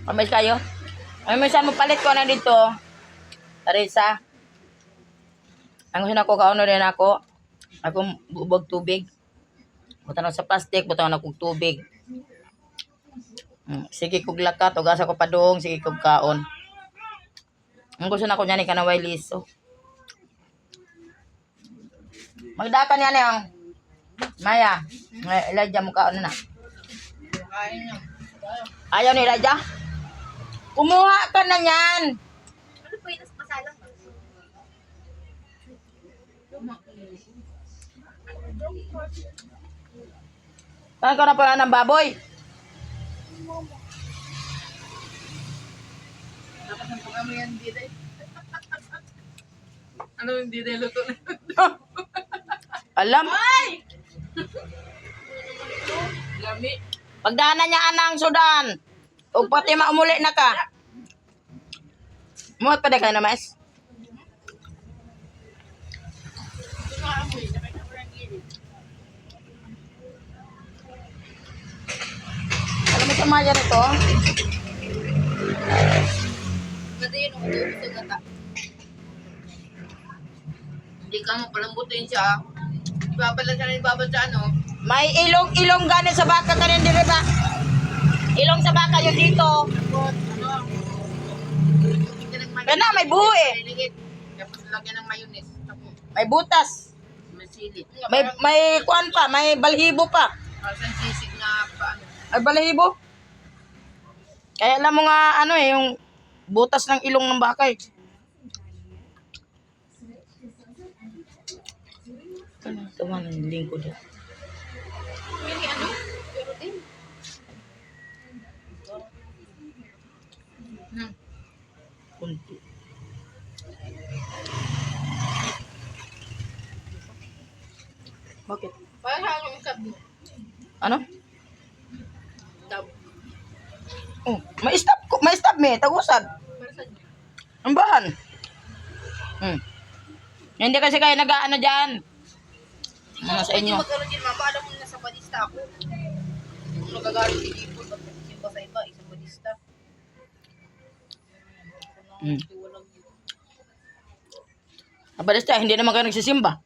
Kamis kayo? Ay, minsan mo palit ko na dito. Teresa. Ang gusto na ko, kauno rin ako. Akong bubog tubig. Butan ako sa plastic, butan ako ng tubig. Sige kog lakat, ugasa ko padung, sige kog kaon. Ang gusto na ko niyan, ikanaway liso. Magdakan yan yung Maya. Elijah mo kaon na. Ayaw ni Elijah? Kumuha ka na yan. Ano po yung masalang? Saan ka na pala ng baboy? Dapat ang pangamo yan, dito. Ano yung dito luto na? Alam. Ay! Lami. Pagdaanan niya anang sudan. O pati maumuli na ka. Muhat pa kayo na mais. Alam mo sa maya nito? Ganda yun, ang ulo sa gata. Hindi ka mo palambutin siya. Ibabala siya na ibabal sa ano. May ilong gani sa baka kanin dire ba? Ilong sa baka yun dito. Kana may buho eh. Tapos lagyan ng mayonnaise. Tapos May butas. may sili. May kuan pa, may balhibo pa. Parang sisig na paano. Ay balhibo. Kaya alam mo nga ano eh, yung butas ng ilong ng baka eh. Ano, tama ng lingkod yan. Hindi ano? Pero din. Kunti. Bakit? Parang yung isab mo. Ano? Tab. Oh, may stop me, tagusad. Para sa inyo. Ang bahan. Hindi kasi kayo nag-ano dyan. Ano sa inyo? Magkaroon din mama, alam mo na sa badista ako. Kung nagagalit si Ipo, pagkasimba sa iba, isang badista. Abalista, hindi naman kayo nagsisimba.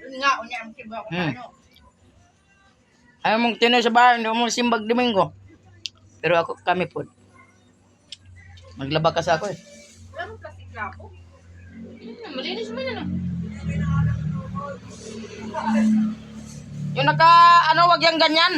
Yun nga, unya ang simba ko ano. Ayaw mong tinoy sa bahay, hindi mo simbag Domingo. Pero ako, kami po. Maglaba kasi ako eh. Wala mong plastic lapo. Malinis mo yan ah. Yung wag yung ganyan.